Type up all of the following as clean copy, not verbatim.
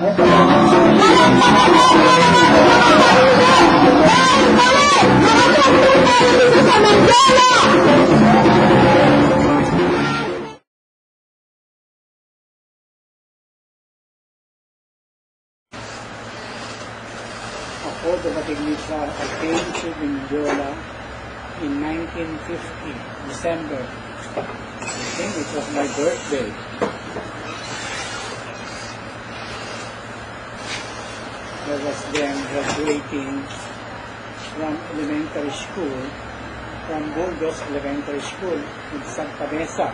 Ako dumating dito I came to Mindiola in 1950, December. I think it was my birthday. I was then graduating from elementary school, from Burgos Elementary School in Santa Mesa.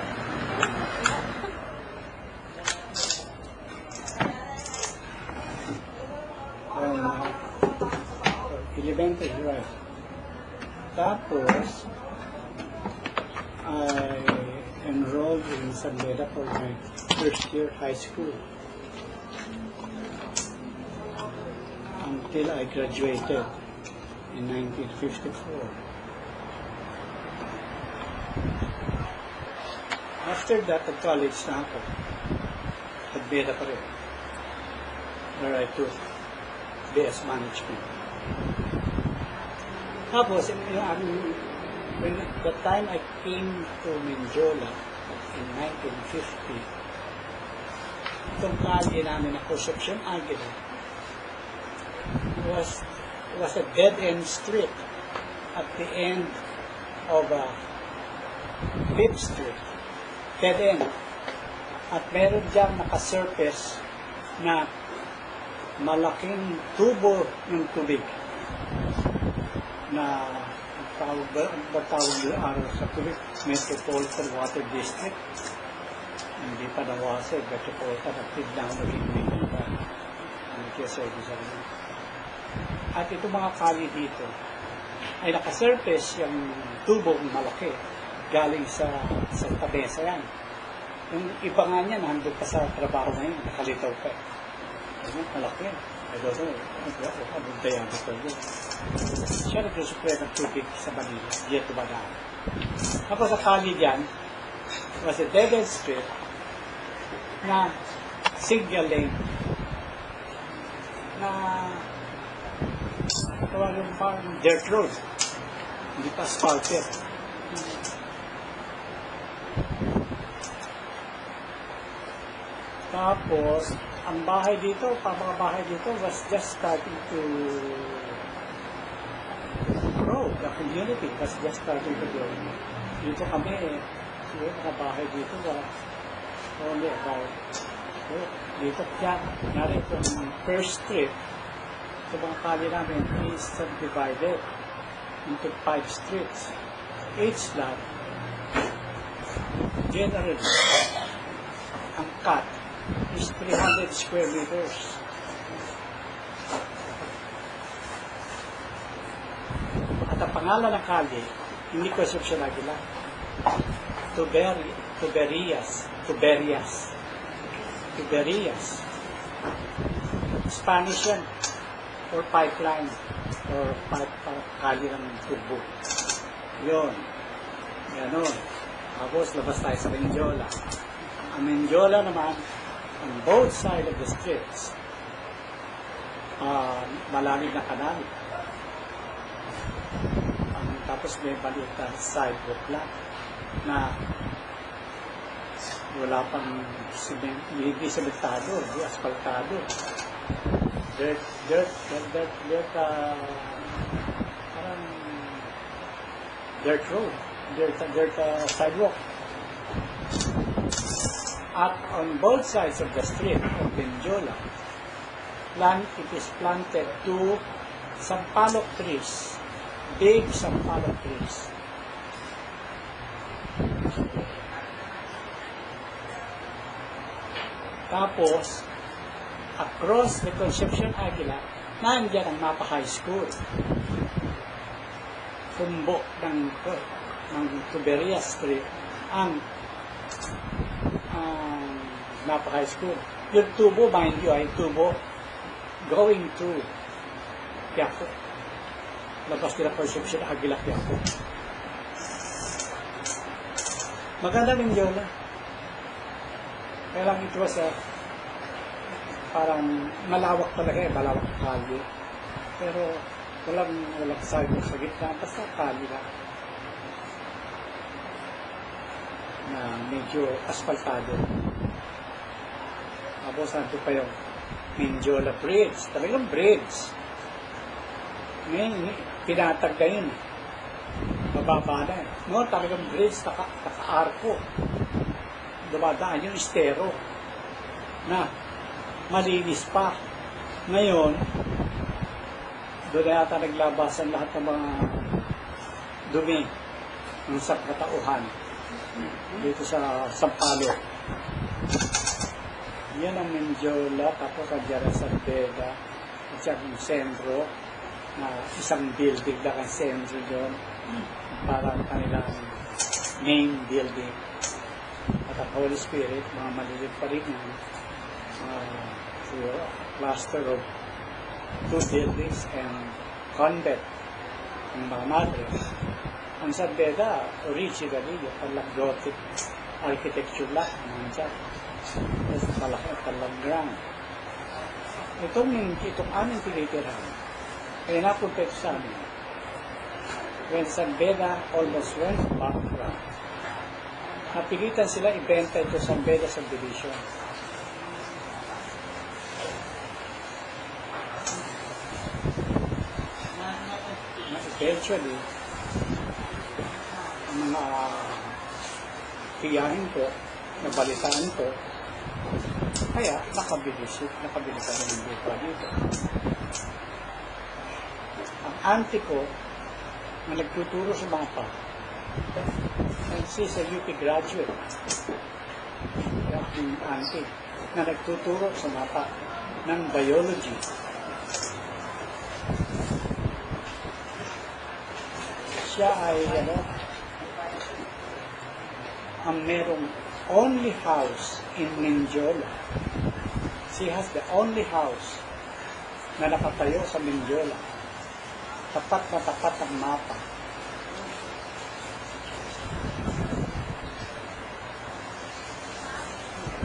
Elementary, right. Tapos, I enrolled in San Beda for my first year high school until I graduated in 1954. After that, college na ako. At Beda pa rin, where I took BS Management. Tapos, when the time I came to Mindiola in 1950, itong kalye namin na Concepcion Aguila was a dead-end street at the end of 5th Street. Dead-end. At meron diyang nakasurface na malaking tubo ng tubig na tawag yung araw sa tubig, Metropolitan Water District. Hindi pa nawasa, Metropolitan, active lang naging dito pa. Service. At itong mga kali dito ay nakasurface yung tubong malaki galing sa tabesa yan. Yung iba nga niya, nandun pa sa trabaho na yun, nakalitaw pa. Malaki yan. I don't know, anong diameter yun. Siya nagsusupply ng tubig sa Manila, dito ba na. Tapos sa kali dyan, was a dead-end street na single lane na tawagin parang dirt road, hindi pa asphalted. Tapos ang bahay dito, mga bahay dito was just starting to grow. The community was just starting to grow. Dito kami, yung mga bahay dito was only about, dito kaya, narin itong first street, sa mga kali namin is subdivided into 5 streets. Each lot, generally, ang cut is 300 square meters. At ang pangalan ng kali, hindi Concepcion Aguila. Tuberias. Spanish yan. Or pipeline. Or kali ng tubo. Yun. Ganon. Tapos, labas tayo sa Mindiola. Ang Mindiola naman, on both sides of the streets, malalim na kanal. Tapos may baliit na sidewalk lang na wala pang hindi sementado, hindi asfaltado. Parang dirt road, dirt sidewalk. At on both sides of the street of Mindiola, it is planted 2 sampalok trees, big sampalok trees. Tapos, across the Concepcion Aguila, nandiyan ang Mapa High School. Tumbo ng Tuberias Street, ang Mapa High School. Yung tubo, mind you, ay tubo going to Quiapo. Labas nila Concepcion Aguila, Quiapo. Maganda Mindiola. Kaya lang it was parang malawak talaga malawak kalye. Pero walang sidewalk sa gitna, basta kalye lang. Na medyo asfaltado. Tapos nandito pa yung Mindiola Bridge. Talagang bridge. Ngayon, pinatag na yun. Mababa na. No, talagang bridge, naka-arko. Dumadaan yung estero na malinis pa. Ngayon, doon na yata naglabasan lahat ng mga dumi ng sakatauhan dito sa Sampalo. Yan ang Mindiola, tapos ang Jara Sardega, at saka yung sentro, na isang building lang ang sentro doon, parang kanilang main building. At ang Holy Spirit, mga malilit pa rin yan, cluster of 2 buildings and convent ng mga madres. Ang Sardega, originally, yung palang Gothic architecture lang, nandiyan. Tapos malaki ang palang Itong aming tinitirahan, kaya napunta ito sa amin. When Sardega almost went bankrupt, napilitan sila ibenta ito sa Sardega subdivision. Eventually, ang mga tiyahin ko, nabalitaan ko, kaya nakabili kami ng lupa dito. Ang auntie ko, na nagtuturo sa mga pa, and she's a UP graduate, yung auntie, na nagtuturo sa mga pa ng biology. Siya ay, ang merong only house in Mindiola. She has the only house na nakatayo sa Mindiola. Tapat na tapat ang mapa.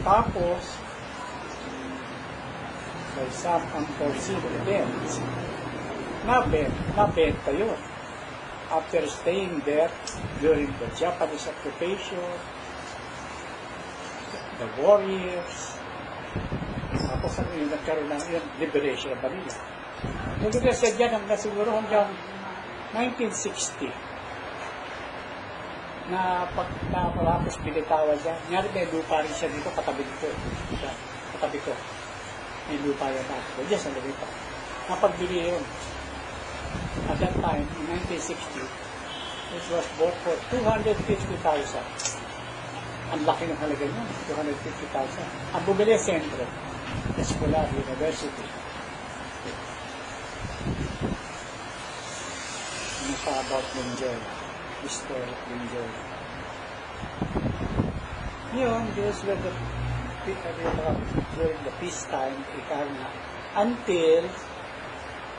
Tapos, by some unforeseen events, nabenta yun. After staying there during the Japanese occupation, the warriors, tapos yung nagkaroon ng liberation of Manila. Nagkaroon siya dyan hanggang siguro hanggang 1960 na pagkapos binitawan siya. Ngayon may lupa rin siya dito, katabi ko. May lupa yan ako. Diyan sa lupa. Napagbili yun. At that time, in 1960, it was bought for 250,000. Ang laki ng halaga niya, 250,000. Ang bumili sentro, Escolar University. Ano pa about Mindiola? Historic Mindiola. Yun, those were during the peacetime, until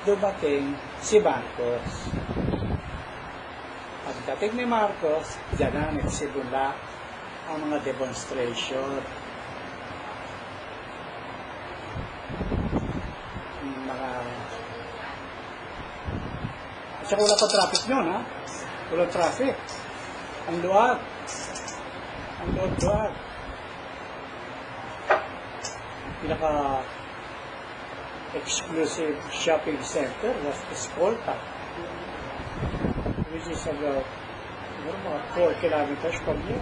dumating si Marcos. Pagdating ni Marcos, diyan na nagsimula ang mga demonstration. At saka wala pa traffic nyon, ha? Walang traffic. Ang luwag. Exclusive shopping center was Escolta, which is about 4 kilometers from here.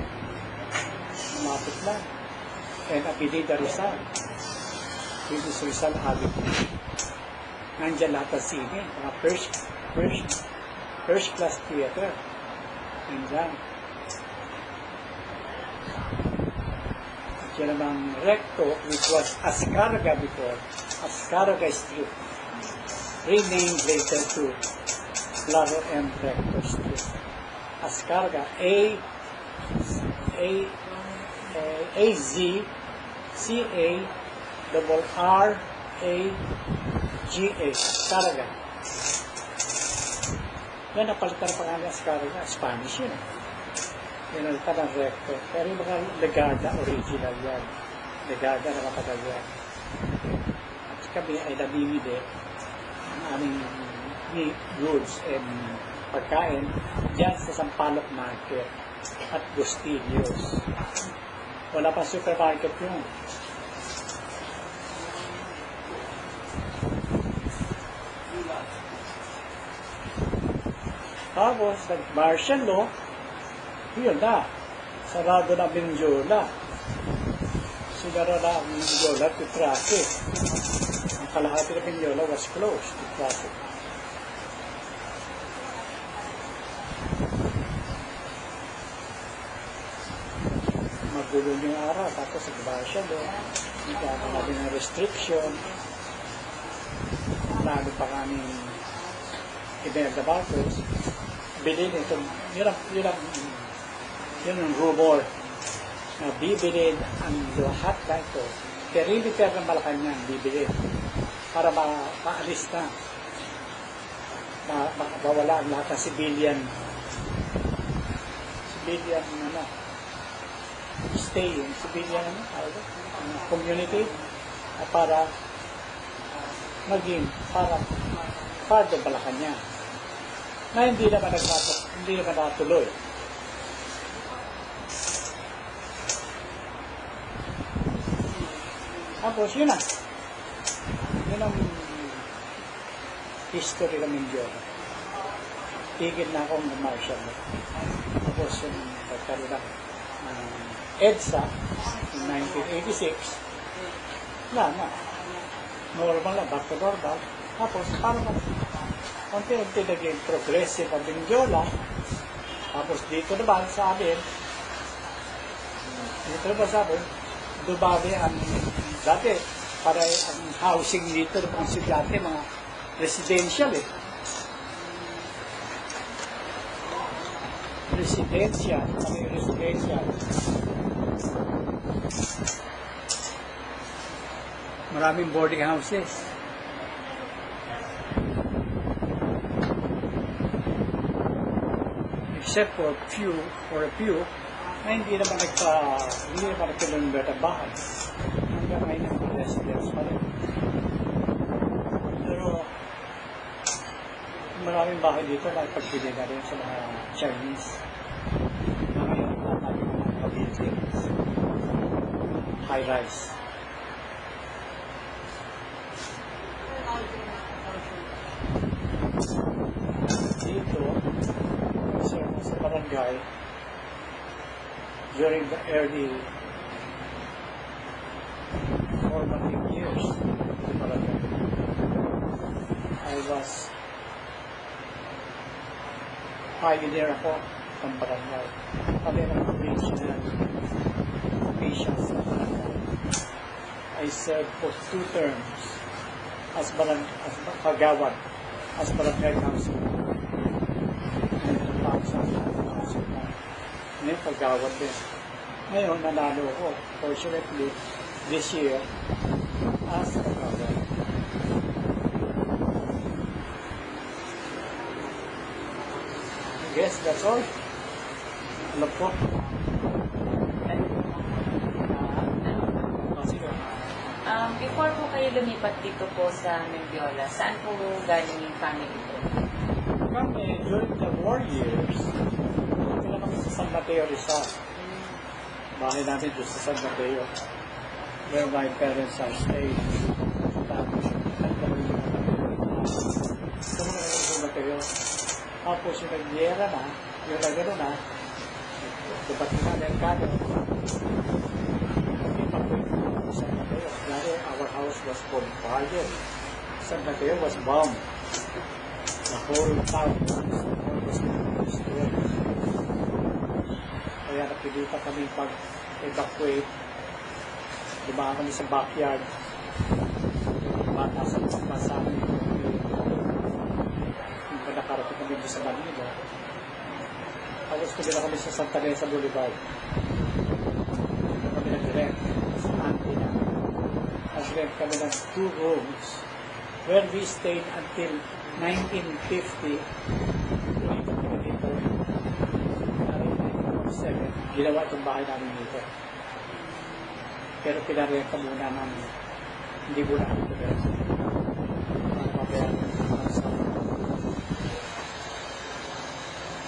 Lumapit lang. And Avenida Rizal, which is Rizal Avenue. Nandiyan lahat ng sine, mga first class theater. Nandiyan. Yan namang Recto, which was Azcarga before, Azcarga Street, renamed later to Claro M. Recto Street. Azcarga, A-Z-C-A-R-R-A-G-A, Azcarga. Yan, napalitan na pangalan Azcarga, Spanish yun. Yan ang tanang Recto. Pero yung mga Legarda, original yan. Legarda na matagal yan. kami ay namimili ang aming goods and pagkain diyan sa Sampaloc Market at Bustillos. Wala pang supermarket yun. Tapos, nag-martial law, yun na, sarado na Benjola. Sinara na ang Benjola to traffic. Ang kalahati na Benjola was closed to traffic. Magulong yung araw, tapos nag-martial law, nagkakaroon natin ng restriction, lalo pa kaming ibinagabatos, bilhin ito, yun ang rumor na bibilin ang lahat na ito, perimeter ng Malacanang bibilin para maalis na, mawala ang lahat ng civilian community para maging para part of Malacanang na hindi naman natuloy. Tapos yun ang history ng Mindoro. Tigil na akong martial law. Tapos yung pagkaroon ng EDSA in 1986, na normal na, back to normal. Tapos parang unti-unti naging progressive ang Benjola. Tapos dito naman sa amin, dumami ang dati, para ang housing dito ng mga estudyante, mga residential residential. Maraming boarding houses. Except for a few na hindi naman nagka-convert ang bahay. Hanggang ngayon ang residence pa rin. Pero maraming bahay dito na ipagbili na rin sa mga Chinese. Na ngayon natin mga buildings. High-rise. Dito, sa barangay, during the early formative years of the barangay, I was pioneer ako ng barangay. Kami ng regional officials ng barangay. I served for 2 terms as kagawad, as barangay council. Ngayon, pagawad din. Ngayon, nanalo ko. Fortunately, this year, as pagawad. I guess that's all. Alam po. Before po kayo lumipat dito po sa Mendiola, saan po galing yung family po? Kami, during the war years, sila kami sa San Mateo Rizal. Bahay namin doon sa San Mateo, where my parents are staying. Tapos, sa San Mateo. Tapos yung nag-yera na, yung nag-ano na, dapat na merkado. San Mateo. Lalo, our house was bombarded. San Mateo was bombed. The whole town was destroyed. Kaya napilitan kami pag-evacuate. Dumaan kami sa backyard. Bata sa pagpasamin. Hindi nakarating kami sa Manila. Tapos tumila kami sa Santa Mesa Boulevard. Kami nag-rent sa Antina. Nag-rent kami ng 2 rooms where we stayed until 1950. Ginawa itong bahay namin dito. Pero pinarenta muna namin. Hindi muna kami ito. kaya sa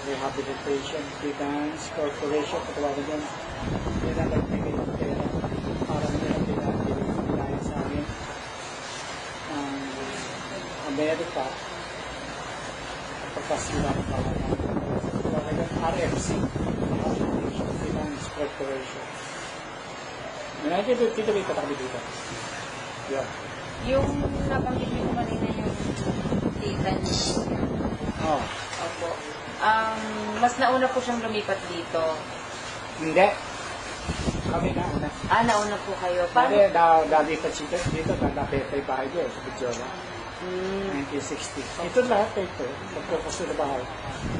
Rehabilitation Finance Corporation, patawagan yan. Yan ang nagbigay ng pera para nila pinagbilay sa amin ng Amerika kapag sila ang patawagan yan. RFC, Rehabilitation Finance Corporation. United dito may katabi dito. Yeah. Yung nabanggit niyo kanina yung tita niyo. Oh. Opo. Mas nauna po siyang lumipat dito. Hindi. Kami na una. Nauna po kayo. Hindi, Paano? nalipat siya dito, nalapit bahay niya sa Bidyola. 1960. Ito lahat ito. Magpupuso na bahay.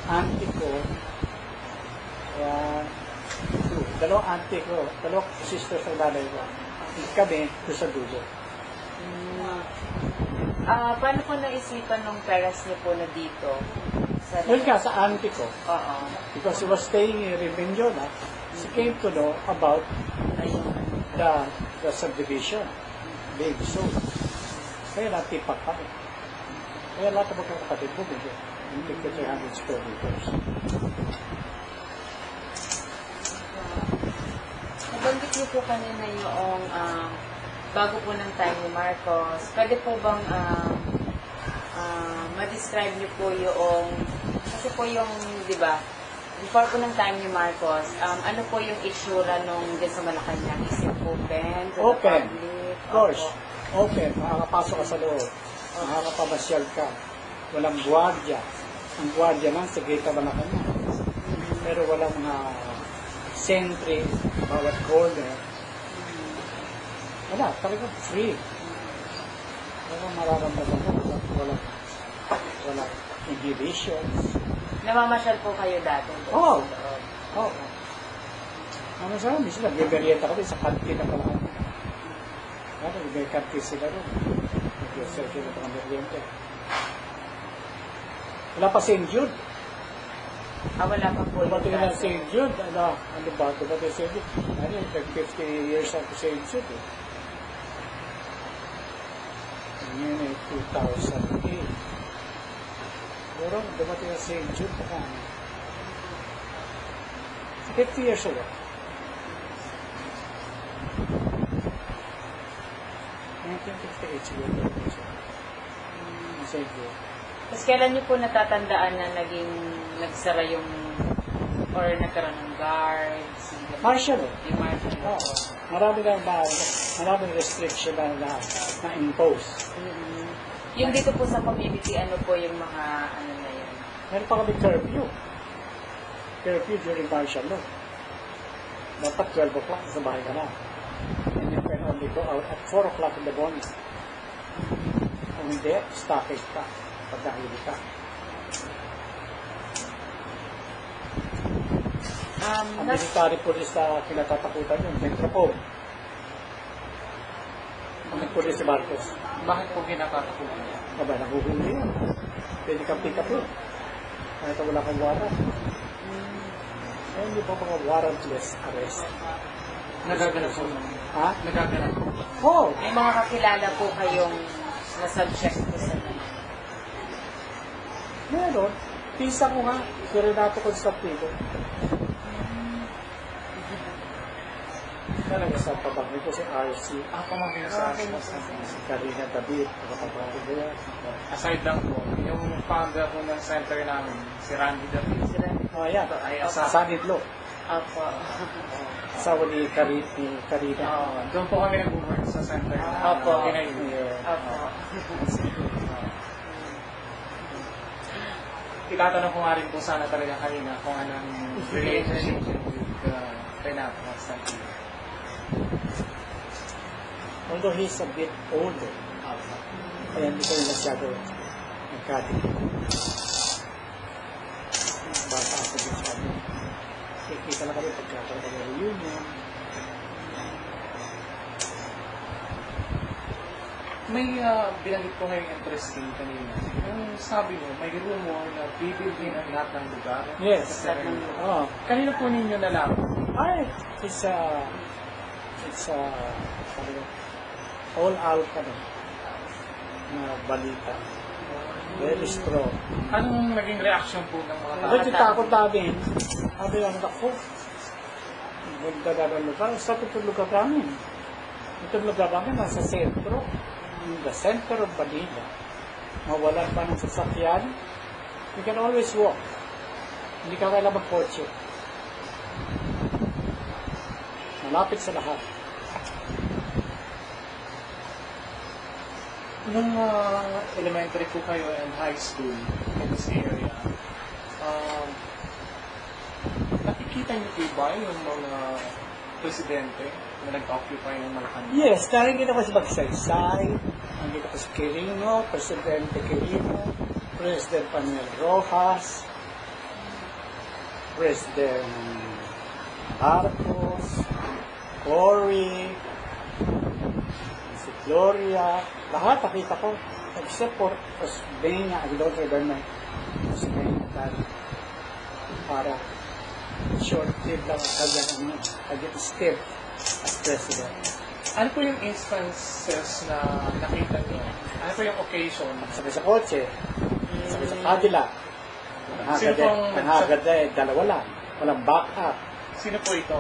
Auntie ko, dalawang auntie ko, dalawang sister sa nanay ko. Kami, doon sa dulo. Paano po naisipan ng parents niyo po na dito? Well, nga, sa auntie ko, Oo. because she was staying in Bidyola, she came to know about the subdivision being sold. Kaya natipak kami. Kaya lahat ng magkakapatid mo, medyo, hindi ko 300 square meters. Nabanggit niyo po kanina yung bago po ng time ni Marcos. Pwede po bang ma-describe niyo po yung, kasi po yung, di ba, before po ng time ni Marcos, ano po yung itsura nung dyan sa Malacanang? Is it open? To the Open. public? Of course. Opo. Open. Makakapasok ka sa loob. Makakapamasyal ka. Walang gwardiya. Ang gwardiya lang sa gate na Malacanang. Pero walang mga sentry, bawat corner. Wala, talagang free. Walang mararamdaman mo. Walang inhibitions. Namamasyal po kayo dati? Oo. Oo. Ano sa amin sila? Biberieta kami sa kantin na pala. Ano, may kantin sila rin. Nag-serve sila ng merienda. Wala pa St. Jude. Wala pa po. Dumating na St. Jude. Ano ba? Dumating St. Jude. Ano, 50 years ako St. Jude. Ngayon ay 2008. Pero dumating na St. Jude pa kami. 50 years ago. 1958 siguro. St. Jude. Tapos kailan niyo po natatandaan na nagsara yung, or nagkaroon ng guards? Martial. Yung martial. Oo. Marami maraming restriction na impose. Yung dito po sa community, ano po yung mga, ano na yun? Meron pa kami curfew. Curfew during martial law. Dapat 12 o'clock sa bahay ka na. And you can only go out at 4 o'clock in the morning. Kung hindi, stoppage ka. Pagkahili ka. Ang military police na kinatatakutan yun, Metropole. Ang police si Marcos. Bakit po kinakatakutan niya? Aba, nahuhuli yun. Pwede kang pick up yun. Kahit wala kang warrant. Hindi pa mga warrantless arrest. Nagaganap po. Ha? Nagaganap po. Oo. May mga kakilala po kayong na-subject po sa Meron. Pisa ko nga. Si Renato Constantino. Talaga sa pabangin ko si RC. Pamangkin sa Si Karina David. Nakapagpapagin ko yan. Aside lang po, yung founder po ng center namin, si Randy David. Oh, yan. Ay, Sanidlo. Apo. Asawa ni Karina. Doon po kami nag-work sa center na Opo. Pinayin. Apo. Itatanong ko nga rin po sana talaga kanina kung anong relationship with Renato Constantino. Although he's a bit older. Kaya hindi ko rin masyado nagkatik. Bata ako din sa amin. Kikita lang kami pagkakaroon ng reunion. May binanggit ko ngayong interesting kanina. Yung sabi mo, may rumor na bibilhin ang lahat ng lugar. Yes. Oh. Kanina po ninyo nalaman. Ay, it's all out na balita. Very strong. Anong naging reaction po ng mga tao? Medyo takot namin. Sabi lang ako, ganda na rin lugar. Sa itong lugar namin. Itong lugar namin nasa sentro. In the center of Manila. Mawalan pa ng sasakyan. You can always walk. Hindi ka kailangan mag-kotse. Malapit sa lahat. Nung elementary po kayo and high school in this area, nakikita niyo po ba yung mga presidente na nag-occupy ng Malacanang? Yes, nakikita ko si Magsaysay, nakikita ko si Quirino, Presidente Quirino, President Manuel Rojas, President Marcos, Cory, si Gloria, lahat nakita ko, except for Osmeña, I don't remember Osmeña dahil para short trip lang ang kanyang step as president. Ano po yung instances na nakita niyo? Ano po yung occasion? Sakay sa kotse, sakay sa Cadillac. Sino pong Ang hagad eh, dalawa lang. Walang backup. Sino po ito?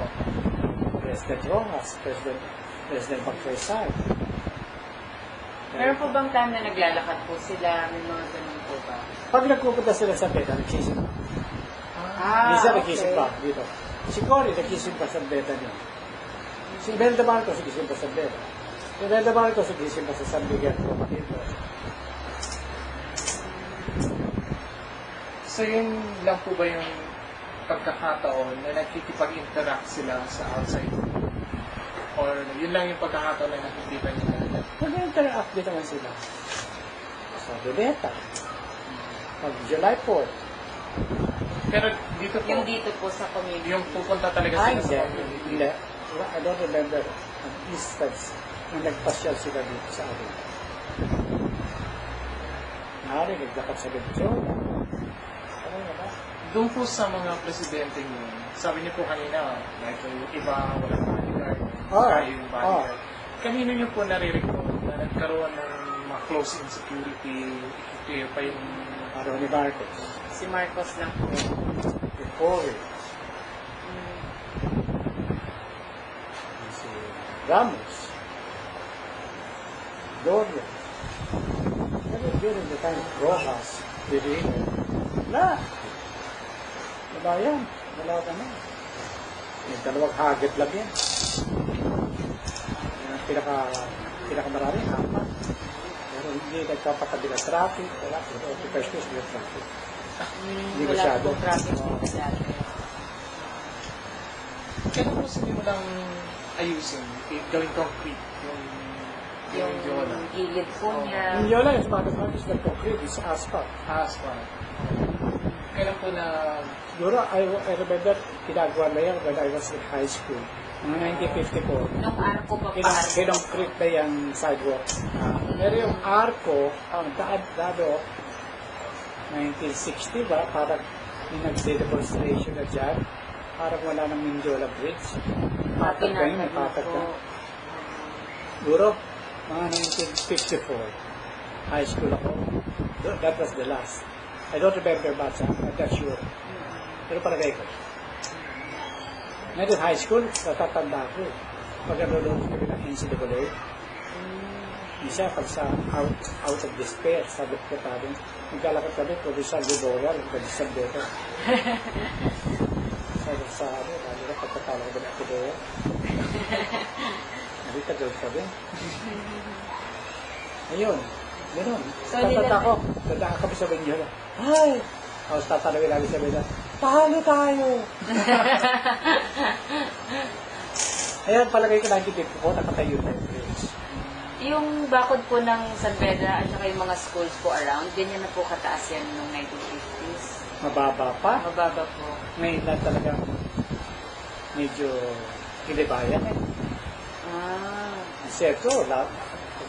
President Rojas, President Magsaysay. Meron po bang time na naglalakad po sila? May mga ganun po ba? Pag nagpupunta sila sa beda, nagsisimba. Minsan nagsisimba dito. Si Cory, nagsisimba sa beda niya. Si Imelda Marcos, nagsisimba sa beda. Si Imelda Marcos, nagsisimba sa San Miguel. Dito. So yun lang po ba yung pagkakataon na nakikipag-interact sila sa outside? Or yun lang yung pagkakataon na nakikita nila? Nag-interact din naman sila. Sa Bebeta. Pag July 4th. Pero dito po, Yung dito po sa community. yung pupunta talaga Ay, sila sa hindi. community. Hindi. I don't remember an instance na nagpasyal sila dito sa atin. Nari, naglakad sa Benjola. Ano wala? Doon po sa mga presidente niyo, sabi niyo po kanina, like yung iba walang bodyguard, kaya yung bodyguard. Kanino niyo po nare-record na nagkaroon ng mga close insecurity, kayo pa yung Ronnie Marcos. Si Marcos lang po. Si Cory. Si Ramos. Gloria. Pero during the time of Rojas, Pirino, wala. Wala yan. Wala ka na. May dalawang hagat lang yan. Yan ang pinakamarami, apat. Pero hindi nagpapatabi ng traffic. Wala. Pero first is yung traffic. Hindi Wala masyado. po traffic dito dati. kailan po sinimulang ayusin, gawing concrete yung Yola? Gilid po niya. Yung Yola is part of not just the concrete, it's asphalt. Asphalt. Kailan po na Siguro, I remember, ginagawa na yan when I was in high school. Mga 1954. Nung arko pa pa. Kinongkrete na yung sidewalk. Pero yung arco, ang daan-dado, 1960 ba, parang yung nag-demonstration na dyan, parang wala ng Mindiola Bridge. Patag na yun, may patag na. Siguro, mga 1954, high school ako. That was the last. I don't remember much, I'm not sure. Pero palagay ko. Ngayon high school, natatanda ko. Pag nanonood kami ng NCAA, isa pag sa out of despair, sabi ko tabi, magkalakot kami, Provincial Memorial, Provincial Beto. Sabi sa ano, lalo na pagkatala ko ng Akidea. Nakita doon kami. Ayun, gano'n. So, Tatanda ko, tatanda kami sa Benjola. Ay! Tapos tatanawin namin sa Benjola, paano tayo? Ayan, palagay ko 1950 po, nakatayo na yung bridge. Yung bakod po ng San Pedro at saka yung mga schools po around, ganyan na po kataas yan noong 1950s. Mababa pa. Mababa po. Ngayon na talaga medyo kinibayan eh. Ah. Seto,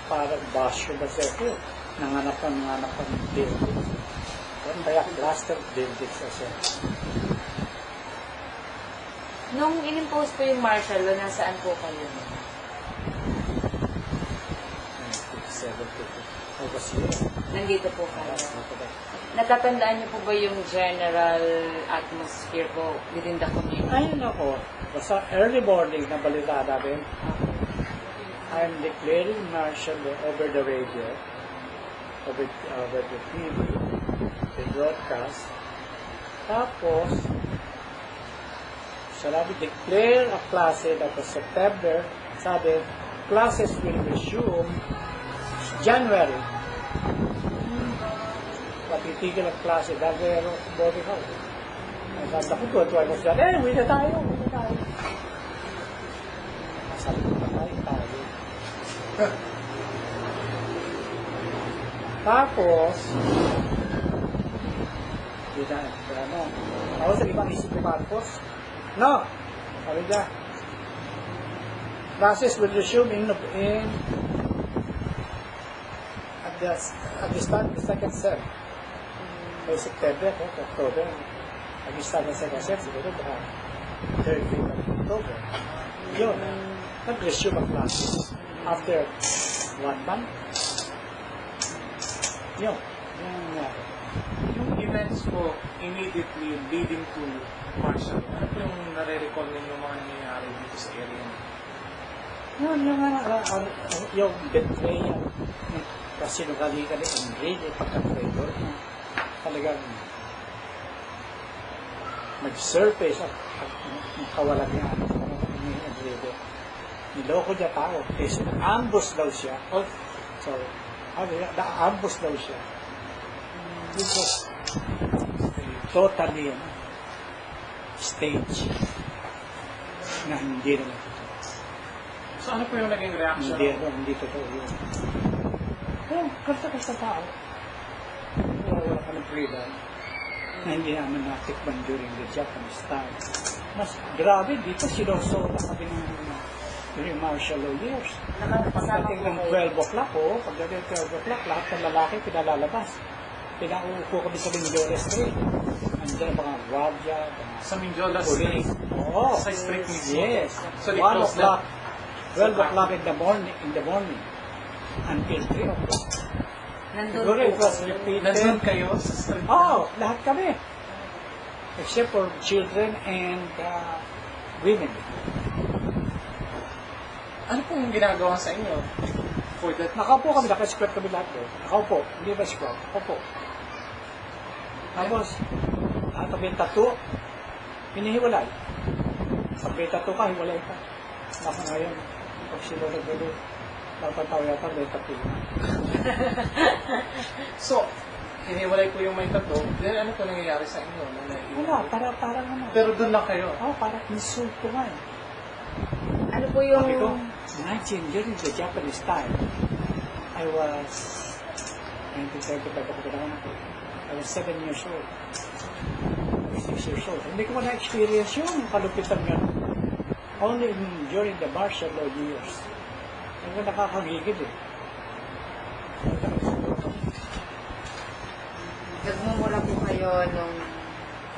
parang basyo ba seto? Nanganap ang building. Kaya cluster buildings sa seto. Nung inimpose po yung martial law, nasaan po kayo? 1972. I was here. Nandito po kayo. Natatandaan niyo po ba yung general atmosphere po within the community? Ayun ako, basta early morning na balita namin, I'm declaring martial law over the radio, over the TV, the broadcast. Tapos, sabi, declare a klase that was September, sabi, classes will resume January. Patitigil ang klase dahil mayroon boarding house. Ang sabi ko, tuwa mo siya, uwi na tayo. Sabi ko, tayo. Tapos, tapos sa ibang isip ni Marcos, no, sabi niya, classes will resume at the start of the second sem. By September, October, nag-start ng second sem, siguro baka third week of October. Yun, nag-resume ang classes after 1 month. Yun, Yung events po immediately leading to martial, ano po yung nare-recall ninyo mga nangyayari dito sa area? Yung betrayal, kasi sinungalingan ni Enrique, pagka-traitor, talagang nag-surface at kawalan niya ni Enrique. Niloko niya tao, kasi na-ambush daw siya. So, na-ambush daw siya. This was totally stage na hindi naman. So ano po yung naging reaction? Hindi totoo yun. Kaya, kasta tao. Wala ka ng freedom na hindi naman natikman during the Japanese time. Mas grabe, dito sinosora kami ng martial law years. Pagdating ng 12 o'clock, pagdating ng 12 o'clock, lahat ng lalaki pinalalabas. Pinauupo kami sa Mindoro Street. Andiyan mga guardia, Sa Mindoro police. Street? Oo. Sa street mismo? Yes. So they 1 closed o'clock. that? 12 o'clock in the morning. Until 3 o'clock. Nandun Siguro it po was kayo. repeated. Nandun kayo sa street? Lahat kami. Except for children and women. Ano pong ginagawa sa inyo? For that? Nakaupo kami, naka-squat kami lahat doon. Nakaupo, hindi ba squat? Nakaupo. Tapos, sabi yung tattoo, hinihiwalay. Sabi yung tattoo ka, hiwalay ka. Naka ngayon, pag sila nagbulo, napataw yata, may tattoo. So, hiniwalay po yung may tattoo, then ano po nangyayari sa inyo? Wala, parang ano. Pero doon lang kayo? Parang insulto nga eh. Ano po yung... Sabi ko, 19 during the Japanese time, I was 1935 ako pinanganak ako. I was 7 years old. I was 6 years old. Hindi ko na-experience yung kalupitan nga. Only during the martial law years. Hindi ko nakakagigid eh. Nagmumula po kayo nung...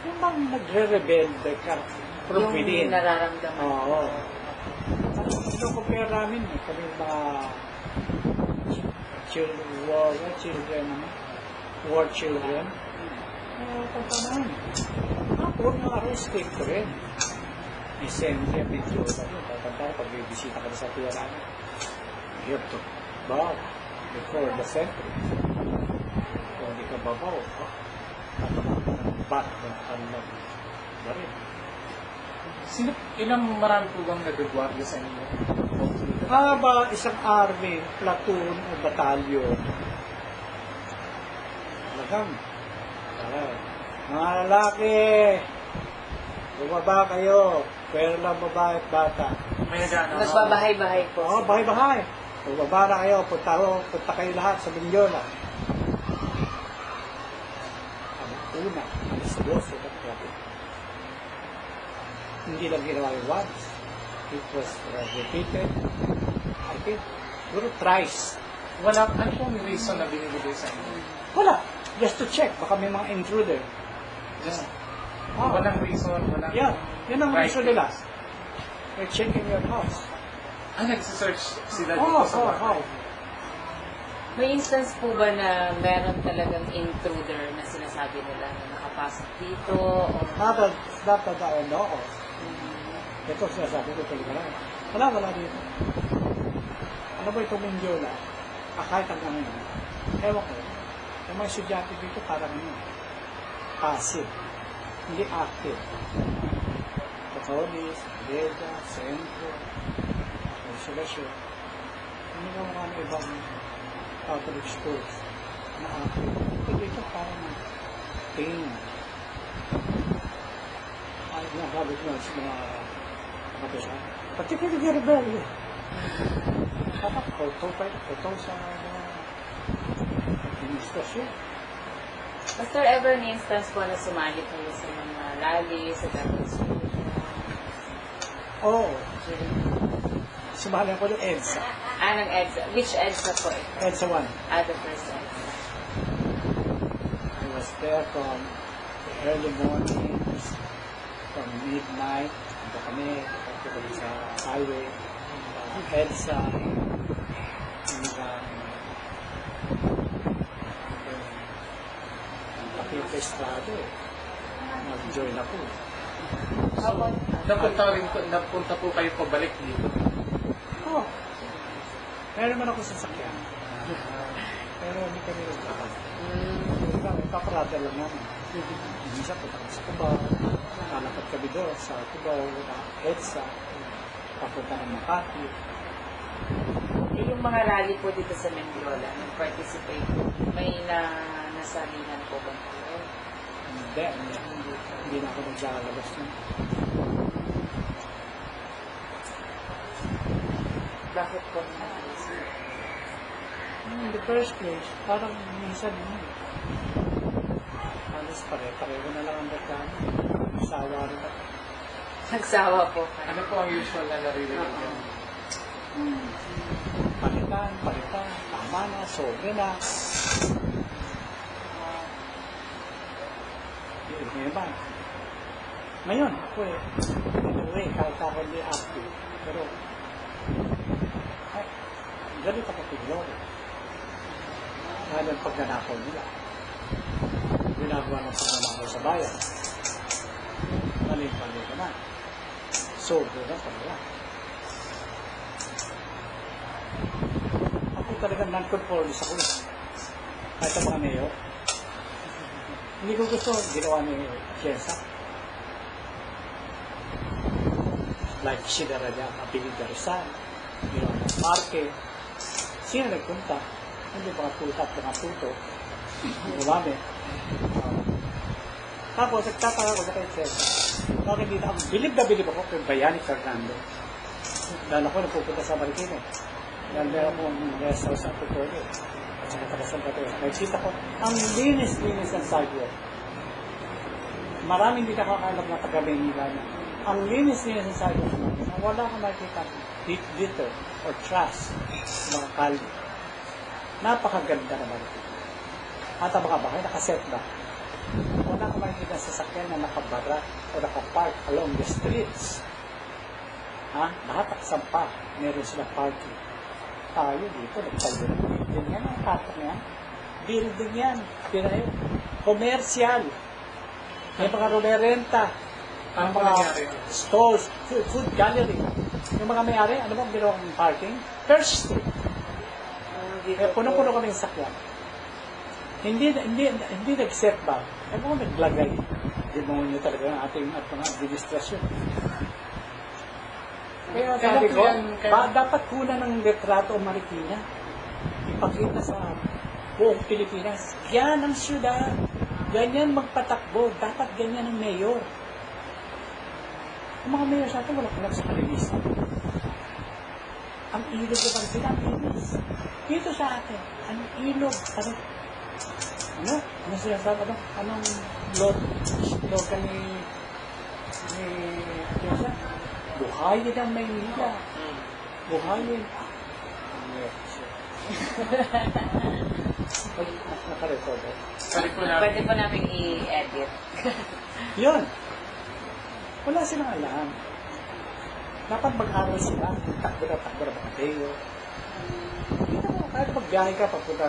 Yung bang nagre-rebelde ka from yung within. nararamdaman. Oo. Ito compare namin eh. Kami mga war children. Pagkaman. Ako na arrested ko rin. May sentry, medyo tatanda, pag may bisita ka sa tiyaraan. You have to bow before the sentry. Kung hindi ka babaw, bat ng kanlang barin. Ilang marami po bang nagagwardiya sa inyo? Ba isang army, platoon o batalyon? Talagang, mga lalaki, bumaba kayo, pero lang babae at bata. May nagana? Nagbabahay-bahay po. Bahay-bahay. Bumaba na kayo, punta kayo lahat sa Mindoro. Ang una, alas 12, hindi lang ginawa yung once. It was repeated. I think, siguro thrice. Wala, ano pong reason na binibigay sa inyo? Wala. Just to check. Baka may mga intruder. Just, walang reason, walang... Yeah. Yan ang right reason nila. things. They're checking your house. Nagsisearch sila dito sa bahay. May instance po ba na meron talagang intruder na sinasabi nila na nakapasok dito? Or... Dapat ano ako. Ito sinasabi ko talaga lang. Wala dito. Ano ba itong Mindiola? Kahit ang ano yun. Ewan ko. Yung mga estudyante dito parang ano, passive. Hindi active. Catholic, Veda, Centro, Consolation. Hindi ka mga ibang Catholic schools na active. Pero ito parang pain. Ay, nakabit mo sa mga kapatid. Particularly the rebellion. Dapat koto sa mga administrasyon. Was there ever an instance po na sumali kayo sa mga rally, sa demonstration? Oo. Sumali ako ng EDSA. Ng EDSA. Which EDSA po ito? EDSA 1. The first EDSA. I was there from the early mornings, from midnight, ito kami sa highway, EDSA, hanggang Estrado, mag-join ako. Napunta po kayo pabalik dito. Oo. Meron naman ako sasakyan. Pero hindi kami nagkakal. Paparada lang namin. Minsan punta kami sa Cubao. Nalakad kami doon sa Cubao, EDSA. Papunta ng Makati. Yung mga rally po dito sa Mendiola, nag-participate po, may nasalihan po ba kayo? Hindi na ako naglalabas nun. Bakit po nag-alis? In the first place, parang minsan yun. Halos pare-pareho na lang ang reklamo. Sawa rin ako. Nagsawa po kayo. Ano po ang usual na naririnig niyo? Palitan, tama na, sobre na. Yun naman. Ngayon, ako anyway, kahit ako hindi active, pero, ganito ako tiglo. Lalo ang pagnanakaw nila. Ginagawa ng pagnanakaw sa bayan. Maling-maling ka na. Sobre na talaga. Ako talagang non-conformist ako. Kahit ang mga mayor. Hindi ko gusto ginawa ni Kiesa. Like Sidara niya, Mapili Garizal, ginawa ng parke. Sino nagpunta? Hindi mga puta at mga puto. Gumami. Tapos, nagtataka ko sa kay Kiesa. Bakit dito ako? Bilib ako kay Bayani Fernando. Dahil ako nagpupunta sa Marikina. Dahil meron akong rest house sa Tutorio. At saka tagasang bato. Nagsita ko, ang linis-linis ng sidewalk. Maraming hindi nakakalam na taga-Maynila na. Ang linis-linis ng sidewalk. Wala akong nakikita litter or trash sa mga kalye. Napakaganda na Marikina. At ang mga bahay nakaset ba? Wala akong makikita sa sasakyan na nakabara o nakapark along the streets. Lahat nakasampa. Meron silang parking. Tayo dito, nagtayo ng building yan. Ang katok niya. Building yan. Pinayo. Commercial. May mga rumerenta. Ang mga stores, food gallery. Yung mga may-ari, ano bang ginawang parking? First Street. Puno-puno kaming sakyan. Hindi nag-set back. Ano mo naglagay? Demonyo talaga ng ating at mga administrasyon. Kaya sabi ko, dapat kunan ng retrato o Marikina. Ipakita sa buong Pilipinas. Yan ang syudad. Ganyan magpatakbo. Dapat ganyan ang mayor. Ang mga mayor sa atin, wala sa kalinisan. Ang ilog na sila, ang linis. Dito sa atin, ang ilog, ano sinasabi, anong loka ni Atienza? Buhayin ang Maynila. Buhayin. Naka-record eh. Pwede po namin i-edit. Yun. Wala silang alam. Dapat mag-aral sila. Takbo na Mateo. Dito mo, kahit magbiyahe ka, pupunta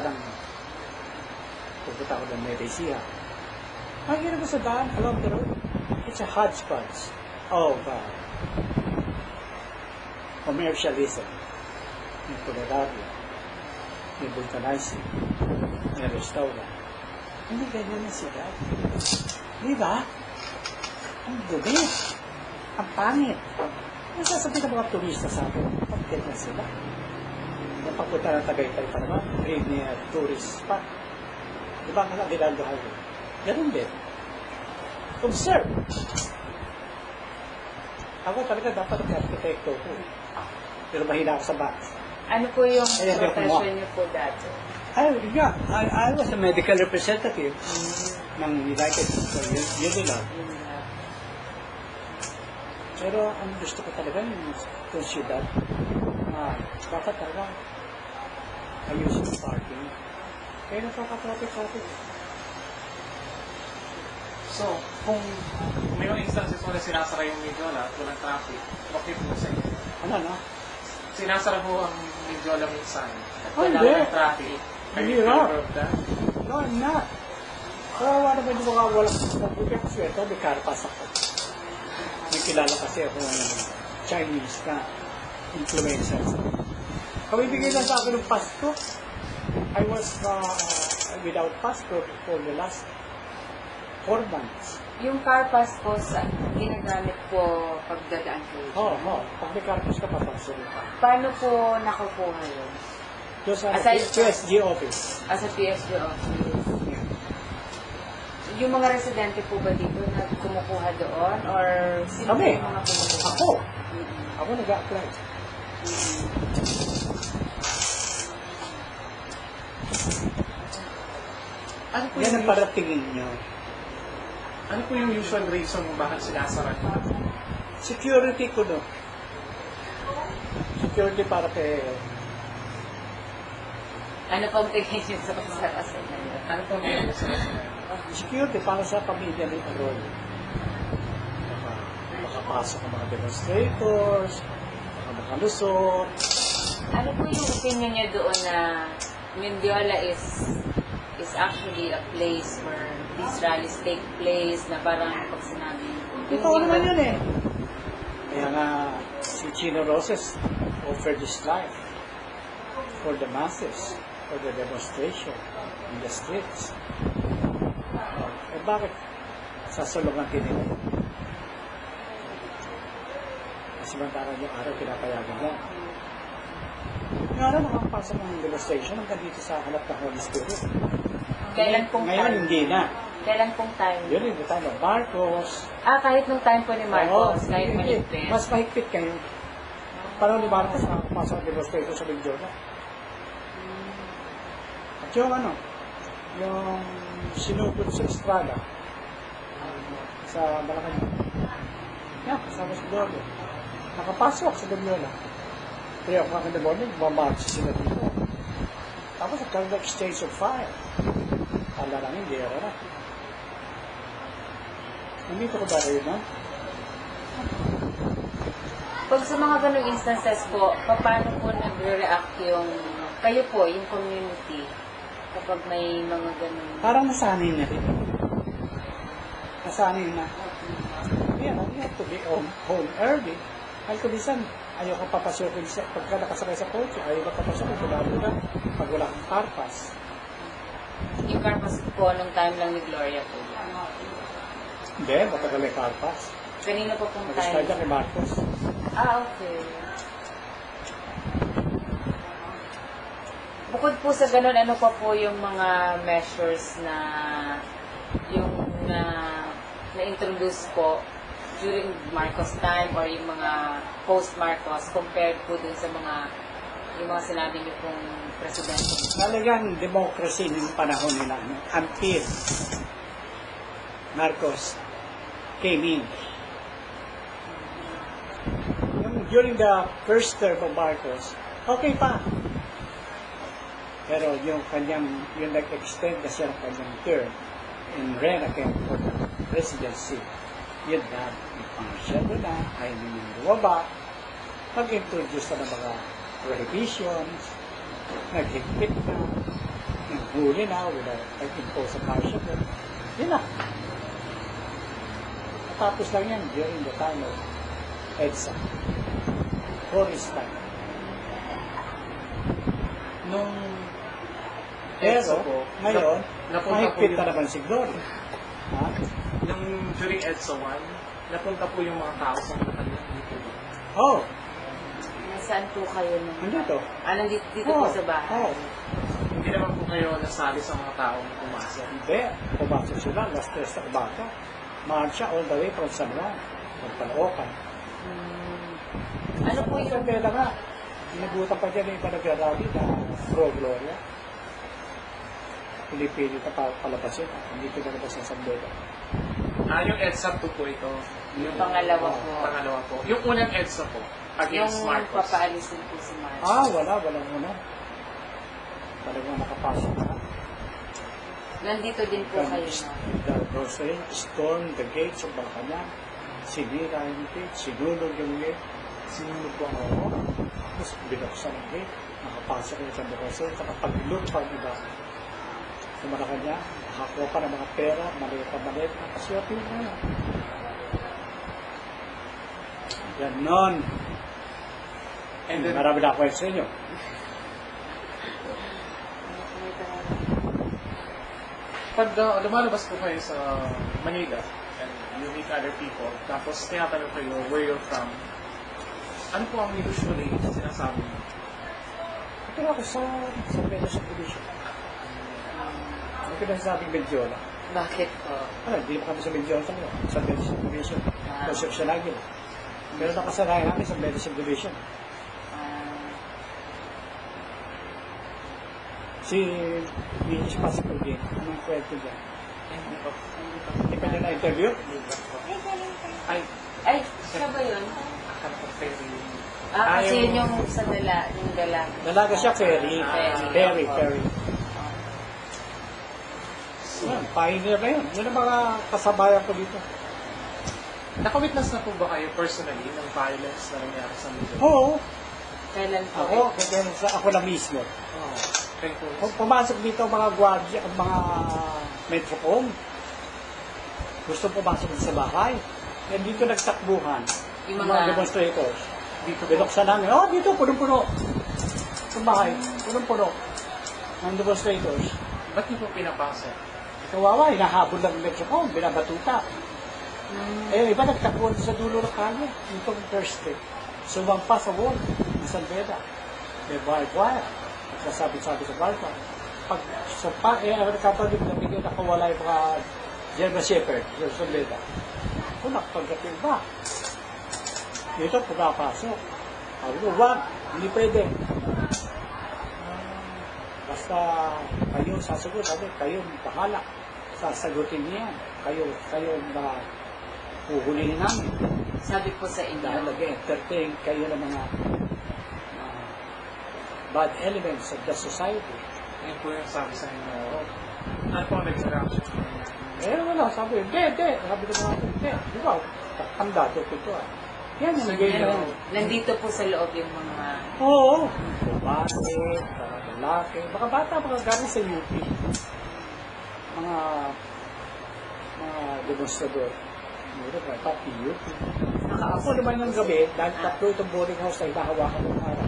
ako ng Medicina. Makikita mo sa daan, along the road, it's a hodgepodge of commercialism. Yung Pularabia, yung vulcanizing, yung restaurant. Hindi ganyan na sila. Di ba? Ang dumi. Ang pangit. Ang sasabihin ng mga turista sa akin, pagkit na sila. Yung pagpunta ng Tagaytay pa naman, premier tourist spot. Di ba ang Aguinaldo Highway? Ganun din. Observe. Ako talaga dapat arkitekto ko. Pero mahina ako sa math. Ano po yung Ayan, profession niyo po dati? I was a medical representative ng United States. Yun lang. Pero ang gusto ko talaga yung siyudad. Dapat talaga ayusin yung parking. Kaya nakaka-traffic. So, kung may mga instances wala sinasara yung Mindiola at walang traffic, okay po sa inyo. Ano? Sinasara po ang Mindiola minsan at Oh, wala hindi. ng traffic. Are you Hindi, aware of that? No, I'm not. Kawawa naman yung mga walang nabugyan kasi ito, may karpas ako. May kilala kasi ako ng Chinese na influencer. Kamibigay lang sa akin ng Pasko. I was without passport for the last 4 months. Yung car pass po, ginagamit po pagdadaan kayo? Oo. Pag may karpas ka, papasok ka. Paano po nakakuha yun? Doon sa Aside from- PSG office. As a PSG office? Yung mga residente po ba dito na kumukuha doon? Or sino Kami. yung mga kumukuha? Ako. Mm-mm. Ako nag-a-apply. Ano po Yan yung, ang paratingin nyo. ano po yung usual reason kung bakit sinasara nyo? Security ko, no? Security para kay... Ano pong tingin niyo sa kasarasan na yun? Ano po yung Security para sa pamilya ni Arroy. Makapasok ang mga demonstrators, makalusot. Ano po yung opinion niyo doon na Mindiola is actually a place where these rallies take place, na parang pag sinabi Ito naman yun eh. Kaya nga, si Chino Roses offered his life for the masses, for the demonstration in the streets. Bakit sasulungan tinila? Kasi mantaran yung araw, pinapayagan niya. Yung araw, nakapasok ng demonstration hanggang dito sa halap ng Holy Spirit. Kailan pong Ngayon, time? hindi na. Kailan pong time? Yun yung time ng Marcos. Kahit nung time po ni Marcos, Oo, kahit hindi. malipit. Mas mahigpit kayo. Parang ni Marcos nakapasok ang demonstration sa Mindiola. At yung yung sinugod sa Estrada, sa Malacanang. Yan, kasama si Dolo. Nakapasok sa Mindiola. 3 o'clock in the morning, mamarch sila dito. Tapos nagkaroon ng exchange of fire. Kala namin, gera na. Nandito ko ba rin, no? Pag sa mga ganong instances po, paano po nagre-react yung, kayo po, yung community, kapag may mga ganong... Parang nasanay na rin. Nasanay na. You have to be home early. Ay, kumisan, ayaw ka papasukin pagka nakasakay sa kotse, ayaw ka papasukin sa lalo na pag wala kang karpas. Yung carpas po, nung time lang ni Gloria po. Hindi, matagal may karpas. Kanina po pong Mag-start time. na kay Marcos. Okay. Bukod po sa ganun, ano pa po yung mga measures na yung na-introduce po during Marcos time or yung mga post-Marcos compared po dun sa yung mga sinabi niyo pong presidente? Talagang democracy ng panahon nila. Until Marcos came in. During the first term of Marcos, okay pa. Pero yung nag-extend na siya ng kanyang term and ran again for the presidency, yun na, ipangsyado na, ay naman lumaba, mag-introduce na ng mga prohibitions, naghigpit na, nanghuli na, nag-impose sa martial law. Yun na. Tapos lang yan during the time of EDSA. Tourist time. Nung EDSA pero, po, ngayon, napunta po mahigpit yung- na naman si Gloria. Ha? Yung during EDSA 1, napunta po yung mga tao sa Malacanang dito. Oh, Nasaan po kayo nung... nandito. Dito po sa bahay. Oh, Hindi naman po kayo nasali sa mga taong pumasok. hindi. Pumasok sila, last 3 sa Kabata. Marcha all the way from San Juan. Magpalookan. Ano po Yung yung... pera nga, inabutan pa dyan yung iba nagrarally na pro Gloria. Pilipilit na palabasin. Hindi pinalabas ng Sambela. Yung EDSA 2 po ito. Yung pangalawa po. Pangalawa po. Yung unang EDSA po, Yung against Marcos. papaalisin po si Marcos. Walang muna. Talagang nakapasok na. Nandito din po kayo na. The Rosary stormed the gates of Malacanang. Sinira yung gate, sinulog yung gate, sinulog po ang ako. Tapos binuksan ang gate, nakapasok yung San Rosary, nakapag-look pa ang iba. Sa Malacanang, nakakuha pa ng mga pera, maliit, nakaswerte yun na. Ganon. And then, Marami na kwento sa inyo. pag lumalabas po kayo sa Manila and you meet other people, tapos tinatanong kayo where you're from, ano po ang usually sinasabi mo? Ito ako sa Benes Subdivision. Ano pinasasabing Bendiola? Bakit po? Hindi mo kami sa Bendiola sa Benes Subdivision. Conception lagi. Pero nakasanayan namin sa Benes Subdivision. Si Vinicius Pasipo din, anong kwento dyan? Hindi pa niya na-interview? Ay, siya ba yun? akala ko ferry. Kasi yun yung sa yung dalaga. Dalaga siya, Ferry. Ferry. Yan, pioneer na yun. Yun ang mga kasabayan ko dito. Nakawitness na po ba kayo personally ng violence na nangyari sa Manila? Oo. Kailan po? Ako na mismo. Oh, kayo po. Kung pumasok dito ang mga gwardiya, ang mga Metrocom, gusto pumasok sa bahay. And dito nagtakbuhan. Yung Mga mga... demonstrators. Dito po. Binuksan namin. Dito, punong-puno. Sa bahay, punong-puno. Ng demonstrators. Ba't niyo po pinapasok? Kawawa, hinahabol lang ng Metrocom, binabatuta. Iba nagtakbuhan sa dulo ng kalye. Itong Thursday. Sumampa sa wall ng San Beda. May barbed wire. Nagsasabi-sabi sa barbed wire. Pag sumpa, kapag nabigyan nakawala yung mga German Shepherd, yung San Beda. Kung nakapagdating ba? Dito, pumapasok. Sabi ko, wag, hindi pwede. Basta kayo sasagot, sabi, kayo bahala. Sasagutin niya. Kayo na huhulihin namin. Sabi po sa inyo. Dahil nag-entertain kayo ng mga bad elements of the society. Ayun po yung sabi sa inyo. Ano po ang nag-reaction? Wala, sabi, hindi. Sabi ko mga, hindi. Di ba, tanda to ito. Yan, So, nagay na. nandito po sa loob yung mga... Oo. Bumate, lalaki, mga bata, mga galing sa UP. Mga demonstrador. Mura ba? Pati UP. Ako naman ng gabi, dahil tatlo itong boarding house na hinahawakan ko ng araw.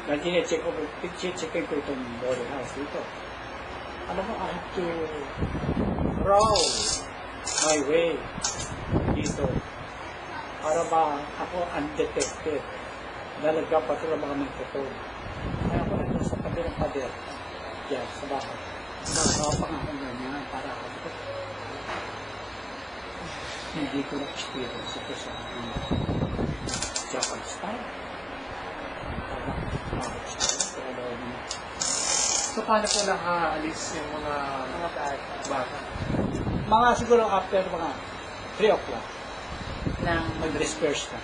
Dahil chinecheck ko itong boarding house dito. Alam mo, I have to crawl my way dito para ba ako undetected. Dahil nagkapatro ang mga microphone. Kaya ako nandun sa tabi ng pader. Diyan, sa bahay. Nakakapang ako ganyan para ako. Hindi ko na-experience ito sa Japan style. So, paano po nakaalis yung mga bata? Mga siguro after mga 3 o'clock, ng mag-disperse na.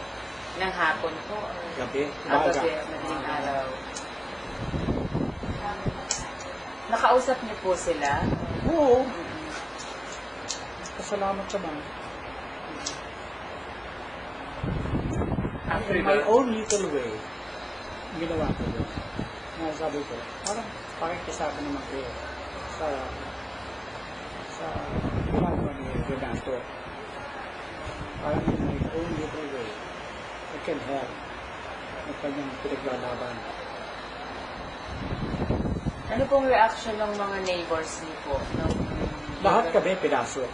ng hapon po. Gabi, Gabi, madaling araw. Nakausap niyo po sila? Oo. Pasalamat naman. After In my that, own little way, ginawa ko doon. Nga sabi ko, parang pakikisabi naman kayo sa ginagawa ni Renato. Parang in my own little way, I can help ang kanyang pinaglalaban. Ano pong reaction ng mga neighbors niyo po? Lahat kami pinasok.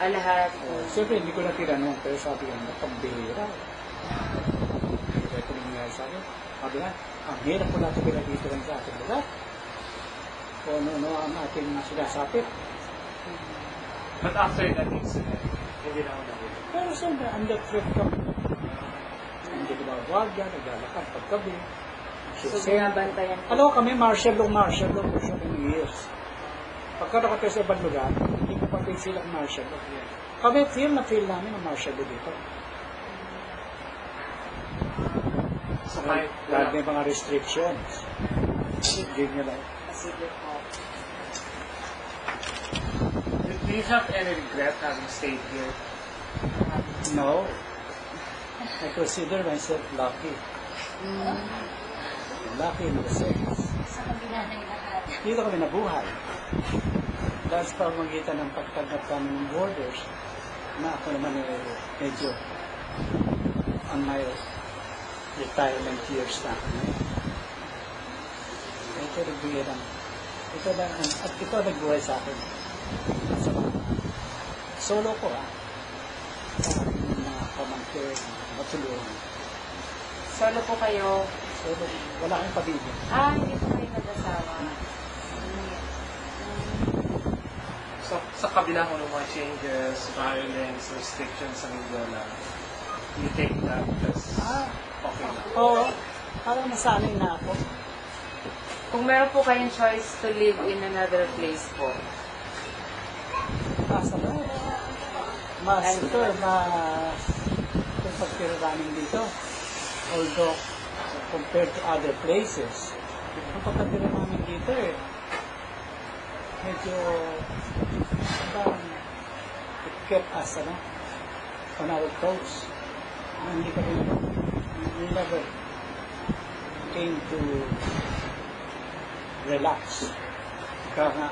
Lahat. Siyempre, hindi ko na tinanong, pero sabi ko, pambihira. Kaya ito nangyayari sa akin. Sabi nga, ang hirap po natin dito lang sa ating lugar. Kung ano ang ating sinasapit. But after that incident, hindi na ako nabili. Pero siyempre, under threat kami. Hindi ko mawagyan, naglalakad paggabi. So, binabantayan po. Alam ko kami, martial law for so many years. Pagka nakatay sa ibang lugar, hindi ko pa feel ang martial law. Kami, feel namin ang martial law dito. So, kahit Lahat may mga restrictions. Hindi nyo lang. Sige po. Do you have any regret having stayed here? No. I consider myself lucky. Lucky in the sense. Dito kami nabuhay. Dahil sa pamagitan ng pagtanggap kami ng borders, na ako naman medyo on my retirement years na ako ngayon. Ito nagbigay lang. At ito nagbuhay sa akin. Solo ko sa mga pamangkin, matulungan. Solo po kayo. Solo, wala kang pamilya. Hindi po kayo nag-asawa. Sa kabila ko ng mga changes, violence, restrictions sa Mindoro, you take that as okay na? Oo. Parang nasanay na ako. Kung meron po kayong choice to live in another place po, Nasa ba? Mas ito, kung pagtira namin dito. Although, compared to other places, ang pagkatira namin dito medyo, it kept us, on our toes. Hindi kami, we never came to relax. Kaya nga,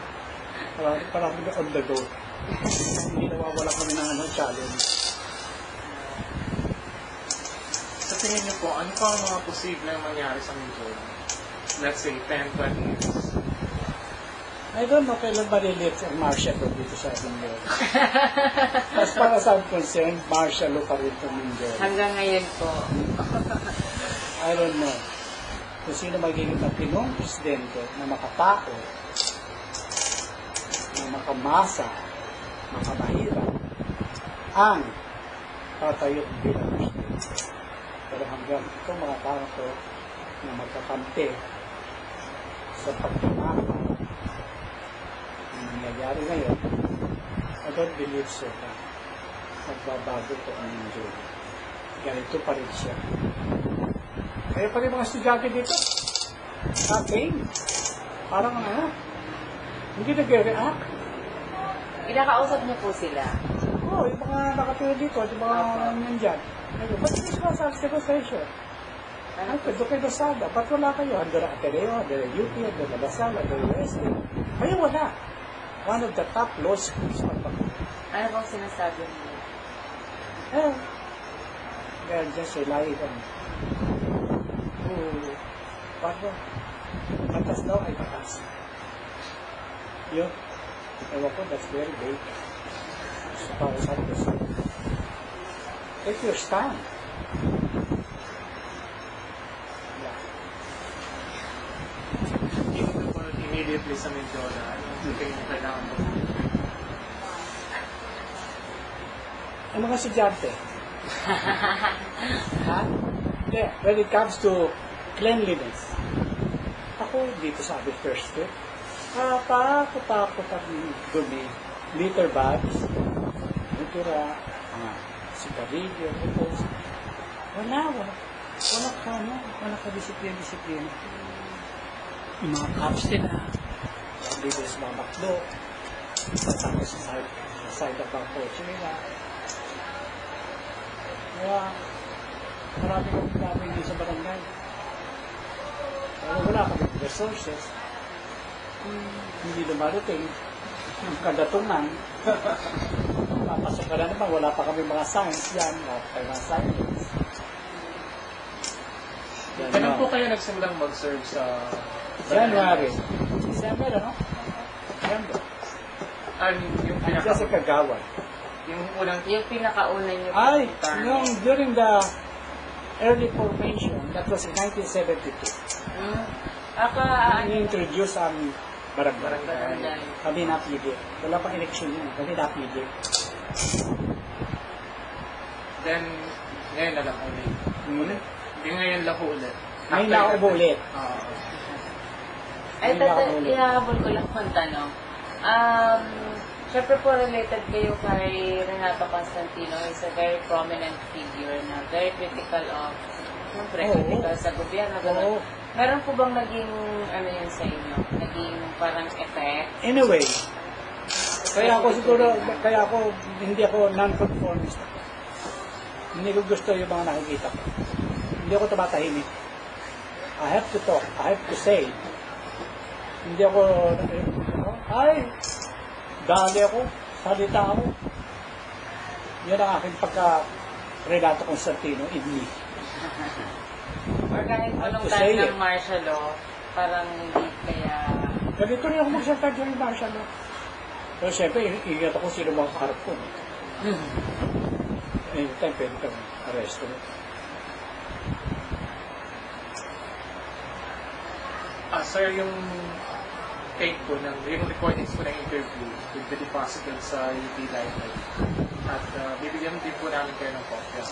parang on the go. Hindi nawawala kami ng challenge. Sa tingin niyo po, ano pa ang mga posibleng mangyari sa Mindoro? Let's say, 10, 20 years. I don't know kailan ba relate ang martial law dito sa Mindoro. As far as I'm concerned, martial law pa rin itong Mindoro. hanggang ngayon po. I don't know kung sino magiging matinong presidente na makatao, na makamasa, makamahirap, ang tatayo bilang presidente. Pero hanggang itong mga tao ko na magkakampi sa pagkamaka ang nangyayari ngayon, I don't believe so na magbabago ito ang Mindoro. Ganito pa rin siya. Kaya pa rin mga estudyante dito, campaign. Parang hindi nag-react. Kinakausap niyo po sila. Oo, yung mga nakatira dito, yung mga nandyan. Ayun, ba't hindi sila sa demonstration? Ay, doon kayo Lasala. Ba't wala kayo? Andara Ateneo, andara UP, andara Lasala, andara USA. Kayo wala. One of the top law schools. Ano bang sinasabi niyo? They're just relying on batas daw ay batas. Yun. Ewan ko, that's very vague. So, para sa akin, take your stand. Yeah. Even po immediately sa Mindoro, ano yung tingin niyo kailangan mo? Ang mga estudyante. Yeah, when it comes to cleanliness, ako dito sa amin first step, takot ang dumi, litter bags, litura, sigarilyo, ito. Wala ka disiplina. Yung mga cups nila, dito sa mga baklo, patapos sa side of our coach nila. Kaya, marami dito sa barangay. Pero wala kami resources. Hindi dumarating. Ang kadatungan. Papasok ka na naman, wala pa kami mga science yan. Wala pa kayo mga science. Kailan po kayo nagsimulang mag-serve sa January. December, ano? December. Yung Andiyan sa Kagawa. yung unang Yung pinakauna niyo po Ay, puntahan. yung during the early formation, that was in 1972. Ini-introduce ang barangay. Barangay. Kami napili. Wala pang election yun. Kami napili. then ngayon na lang ulit. Hindi ngayon lang ulit. May naubo ulit. Ay, May nakabulit. inahabol ko lang kung tanong. Siyempre po related kayo kay Renato Constantino, is a very prominent figure na very critical of, siyempre, Oo. critical sa gobyerno. Oo. Ganun. Meron po bang naging, ano yun sa inyo, naging parang effect? Anyway, kaya ako siguro, kaya ako, hindi ako non-conformist. Hindi ko gusto yung mga nakikita ko. Hindi ako tumatahimik. I have to talk. I have to say. Hindi ako, ay, dali ako, salita ako. Yan ang aking pagka-Renato Constantino in me. Or kahit I have anong to say time it. ng martial law, parang hindi kaya... Ganito rin ako magsalita during martial law. Pero siyempre, ingat ako sino mga kaharap ko. Anytime, pwede kang arresto. Sir, yung take po ng, yung recordings po ng interview will be deposited sa UP Library. At bibigyan din po namin kayo ng kopya.